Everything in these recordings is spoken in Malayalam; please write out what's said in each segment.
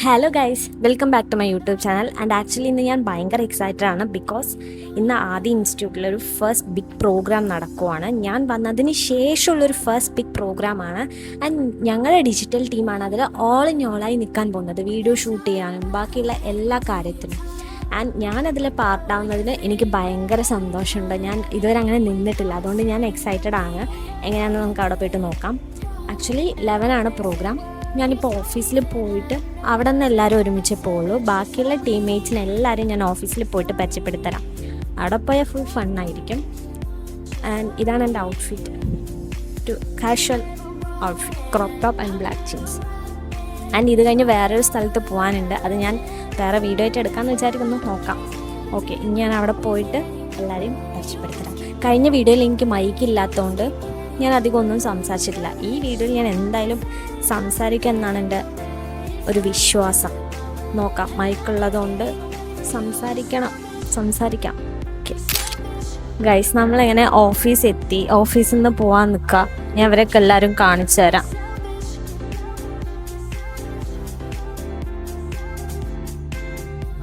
Hello guys, welcome back to my YouTube channel. And actually ഇന്ന് ഞാൻ ഭയങ്കര എക്സൈറ്റഡ് ആണ്. ബിക്കോസ് ഇന്ന് ആദ്യ ഇൻസ്റ്റിറ്റ്യൂട്ടിലൊരു ഫസ്റ്റ് ബിഗ് പ്രോഗ്രാം നടക്കുവാണ്. ഞാൻ വന്നതിന് ശേഷമുള്ളൊരു ഫസ്റ്റ് ബിഗ് പ്രോഗ്രാമാണ്. ആൻഡ് ഞങ്ങളുടെ ഡിജിറ്റൽ ടീമാണ് അതിൽ ഓൾ ഇൻ ഓളായി നിൽക്കാൻ പോകുന്നത്, വീഡിയോ ഷൂട്ട് ചെയ്യാനും ബാക്കിയുള്ള എല്ലാ കാര്യത്തിനും. ആൻഡ് ഞാനതിൽ പാർട്ടാവുന്നതിന് എനിക്ക് ഭയങ്കര സന്തോഷമുണ്ട്. ഞാൻ ഇതുവരെ അങ്ങനെ നിന്നിട്ടില്ല, അതുകൊണ്ട് ഞാൻ എക്സൈറ്റഡ് ആണ്. എങ്ങനെയാണെന്ന് നമുക്ക് അവിടെ പോയിട്ട് നോക്കാം. Actually 11 program. ഞാനിപ്പോൾ ഓഫീസിൽ പോയിട്ട് അവിടെ നിന്ന് എല്ലാവരും ഒരുമിച്ച് പോകുള്ളൂ. ബാക്കിയുള്ള ടീംമേറ്റ്സിനെ എല്ലാവരും ഞാൻ ഓഫീസിൽ പോയിട്ട് പരിചയപ്പെടുത്തരാം. അവിടെ പോയാൽ ഫുൾ ഫണ്ണായിരിക്കും. ആൻഡ് ഇതാണ് എൻ്റെ outfit, too casual outfit, crop top and black jeans. And ഇത് കഴിഞ്ഞ് വേറൊരു സ്ഥലത്ത് പോകാനുണ്ട്. അത് ഞാൻ വേറെ വീഡിയോ ആയിട്ട് എടുക്കാമെന്ന് വിചാരിക്കുന്നു, നോക്കാം. ഓക്കെ, ഇനി ഞാൻ അവിടെ പോയിട്ട് എല്ലാവരെയും പരിചയപ്പെടുത്തരാം. കഴിഞ്ഞ വീഡിയോയിൽ എനിക്ക് മൈക്കില്ലാത്തതുകൊണ്ട് ഞാൻ അധികം ഒന്നും സംസാരിച്ചിട്ടില്ല. ഈ വീഡിയോയിൽ ഞാൻ എന്തായാലും സംസാരിക്കുക എന്നാണ് എൻ്റെ ഒരു വിശ്വാസം. നോക്കാം, മൈക്കുള്ളതുകൊണ്ട് സംസാരിക്കാം. ഓക്കെ ഗൈസ്, നമ്മളെങ്ങനെ ഓഫീസിൽ നിന്ന് പോകാൻ നിൽക്കുക. ഞാൻ അവരൊക്കെ എല്ലാവരും കാണിച്ചു തരാം.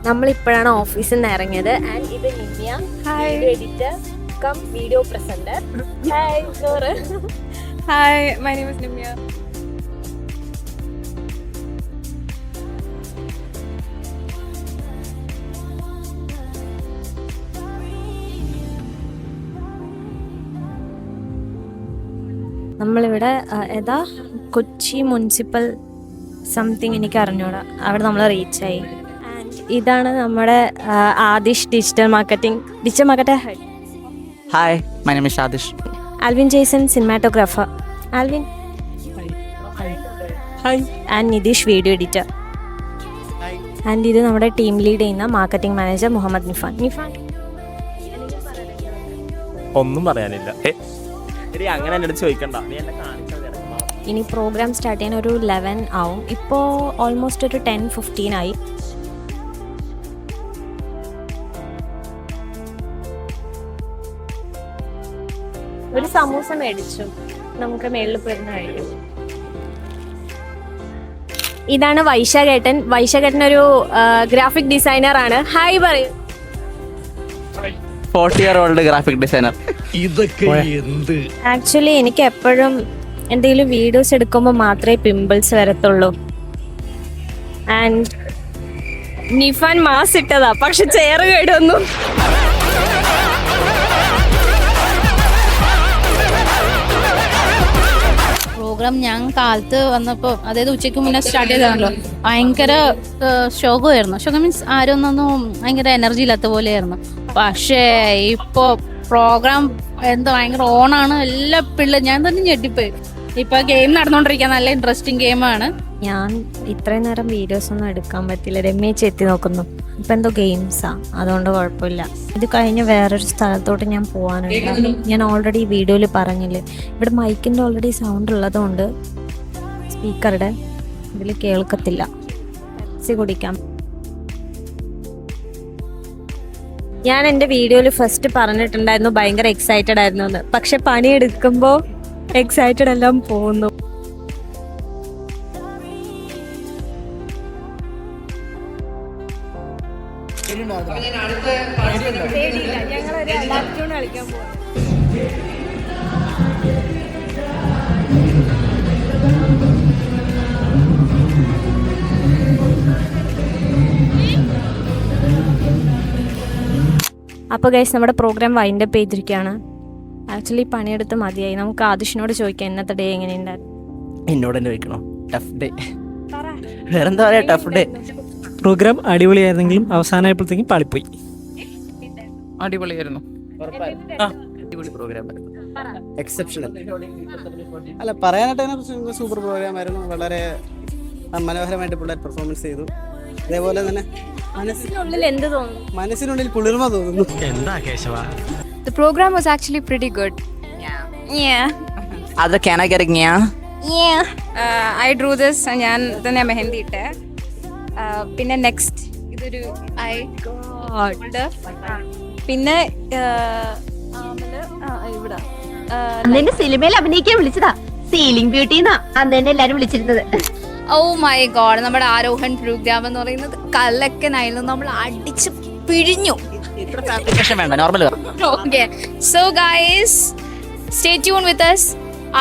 നമ്മളിപ്പോഴാണ് ഓഫീസിൽ നിന്ന് ഇറങ്ങിയത്. ആൻഡ് ഇത് Nimya, video editor come video presenter. Hi sore. Hi, my name is Nimya. നമ്മളിവിടെ ഏതാ കൊച്ചി മുനിസിപ്പൽ സംതിങ്, എനിക്ക് അറിഞ്ഞൂടാ. അവിടെ നമ്മൾ റീച്ചായി. ആൻഡ് ഇതാണ് നമ്മുടെ Adish, digital marketing head. Hi, my name is Adish. Alvin Jaison, cinematographer. Alvin. Hi. And Nitish, video editor. And ഇത് നമ്മുടെ ടീം ലീഡ് ചെയ്യുന്ന മാർക്കറ്റിംഗ് മാനേജർ മുഹമ്മദ് നിഫാൻ. ഒന്നും പറയാനില്ല. അങ്ങനെ എന്നോട് ചോദിക്കണ്ട, നീ എന്നെ കാണിച്ചാൽ ഇനി പ്രോഗ്രാം സ്റ്റാർട്ട് ചെയ്യാൻ ഒരു 11 ആവും. ഇപ്പോൾ ഓൾമോസ്റ്റ് ഒരു 10-15 ആയി. ഒരു സമൂസ മേടിച്ചു, നമുക്ക് മേളിൽ പോയിരുന്ന് കഴിക്കും. ഇതാണ് വൈശാഖേട്ടൻ. വൈശാഖേട്ടൻ ഒരു ഗ്രാഫിക് ഡിസൈനർ ആണ്. ഹായ് പറയൂ. 40-year-old graphic designer. ആക്ച്വലി എനിക്ക് എപ്പോഴും എന്തെങ്കിലും വീഡിയോസ് എടുക്കുമ്പോൾ മാത്രമേ പിമ്പിൾസ് വരത്തുള്ളൂ. ആൻഡ് നിഫാൻ മാസ് ഇട്ടതാ, പക്ഷെ ചെയർ കേടുവന്നു. പ്രോഗ്രാം ഞാൻ കാലത്ത് വന്നപ്പോൾ, അതായത് ഉച്ചയ്ക്ക് മുന്നേ സ്റ്റാർട്ട് ചെയ്തതാണല്ലോ, ഭയങ്കര ശോകമായിരുന്നു. ശോകം മീൻസ് ആരൊന്നും ഭയങ്കര എനർജി ഇല്ലാത്ത പോലെയായിരുന്നു. പക്ഷേ ഇപ്പോൾ പ്രോഗ്രാം എന്താ ഭയങ്കര ഓണാണ്. എല്ലാ ഞാൻ തന്നെ ഞെട്ടിപ്പോയി. ഇപ്പൊ ഗെയിം നടന്നുകൊണ്ടിരിക്കുക, നല്ല ഇൻട്രസ്റ്റിംഗ് ഗെയിമാണ്. ഞാൻ ഇത്രയും നേരം വീഡിയോസ് ഒന്നും എടുക്കാൻ പറ്റില്ല, രമ്യച്ച് എത്തി നോക്കുന്നു. ഇപ്പം എന്തോ ഗെയിംസാ, അതുകൊണ്ട് കുഴപ്പമില്ല. ഇത് കഴിഞ്ഞ് വേറൊരു സ്ഥലത്തോട്ട് ഞാൻ പോകാനുണ്ട്. ഞാൻ ഓൾറെഡി വീഡിയോയിൽ പറഞ്ഞില്ലേ, ഇവിടെ മൈക്കിൻ്റെ ഓൾറെഡി സൗണ്ട് ഉള്ളതുകൊണ്ട് സ്പീക്കറുടെ ഇതിൽ കേൾക്കത്തില്ല. ടാക്സി കുടിക്കാം. ഞാൻ എൻ്റെ വീഡിയോയിൽ ഫസ്റ്റ് പറഞ്ഞിട്ടുണ്ടായിരുന്നു ഭയങ്കര എക്സൈറ്റഡ് ആയിരുന്നു എന്ന്. പക്ഷെ പണിയെടുക്കുമ്പോൾ എക്സൈറ്റഡ് എല്ലാം പോകുന്നു. അപ്പോൾ ഗൈസ്, നമ്മുടെ പ്രോഗ്രാം വൈൻഡ് അപ്പ് ചെയ്തിരിക്കുകയാണ്. ആക്ച്വലി പണിയെടുത്ത് മതിയായി. നമുക്ക് ആദിഷിനോട് ചോദിക്കാം ഇന്നത്തെ ഡേ എങ്ങനെയുണ്ടായിരുന്നു. എന്നോട് തന്നെ ചോദിക്കണോ? Tough day. വേറെന്താ പറയാ, ടഫ് ഡേ. പ്രോഗ്രാം അടിപൊളിയായിരുന്നെങ്കിലും അവസാനമായപ്പോഴത്തേക്കും പാളിപ്പോയി. അടിപൊളിയായിരുന്നു, അടിപൊളി പ്രോഗ്രാം ആയിരുന്നു. എക്സെപ്ഷണൽ. അല്ല, പറയാനായിട്ട് സൂപ്പർ പ്രോഗ്രാം ആയിരുന്നു. വളരെ മനോഹരമായിട്ട് പിള്ളേർ പെർഫോമൻസ് ചെയ്തു. അതേപോലെ തന്നെ മനസ്സിനുള്ളിൽ എന്ത് തോന്നുന്നു? മനസ്സിനുള്ളിൽ കുളിർമ തോന്നുന്നു. എന്താ Keshava? The program was actually pretty good. Yeah. അത് can I get a nya? Yeah. I drew this. ഞാൻ തന്നെ മെഹന്തി ഇട്ടേ. പിന്നെ നെക്സ്റ്റ് ഇതൊരു ഐ ഗോഡ്. പിന്നെ ഇവിടെ സിനിമയിൽ അഭിനയിക്കാൻ വിളിച്ചതാ. സീലിംഗ് ബ്യൂട്ടി എന്നാ അന്ന് തന്നെ എല്ലാരും വിളിച്ചിരുന്നത്. ഓ മൈ ഗോഡ്, നമ്മുടെ ആരോഹൺ പ്രോഗ്രാം എന്ന് പറയുന്നത് കലക്കനായിരുന്നു. നമ്മൾ അടിച്ച് പിഴിഞ്ഞു. ഇത്ര ആപ്ലിക്കേഷൻ വേണ്ട, normal. Okay, so guys stay tune with us.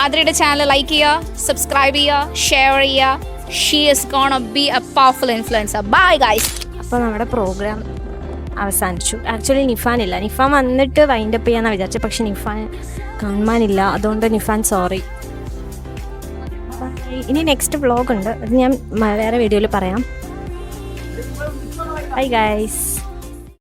ആദ്രയുടെ ചാനൽ ലൈക്ക് ചെയ്യുക, സബ്സ്ക്രൈബ് ചെയ്യുക, ഷെയർ ചെയ്യുക. She is gonna be a powerful influencer. Bye guys. അപ്പോൾ നമ്മുടെ പ്രോഗ്രാം അവസാനിച്ചു. ആക്ച്വലി നിഫാനില്ല. നിഫാൻ വന്നിട്ട് വൈൻഡപ്പ് ചെയ്യാമെന്നാണ് വിചാരിച്ചത്, പക്ഷെ നിഫാൻ കാണാനില്ല. അതുകൊണ്ട് നിഫാൻ സോറി. ഇനി നെക്സ്റ്റ് വ്ളോഗ് ഉണ്ട്, അത് ഞാൻ വേറെ വീഡിയോയിൽ പറയാം. Bye guys.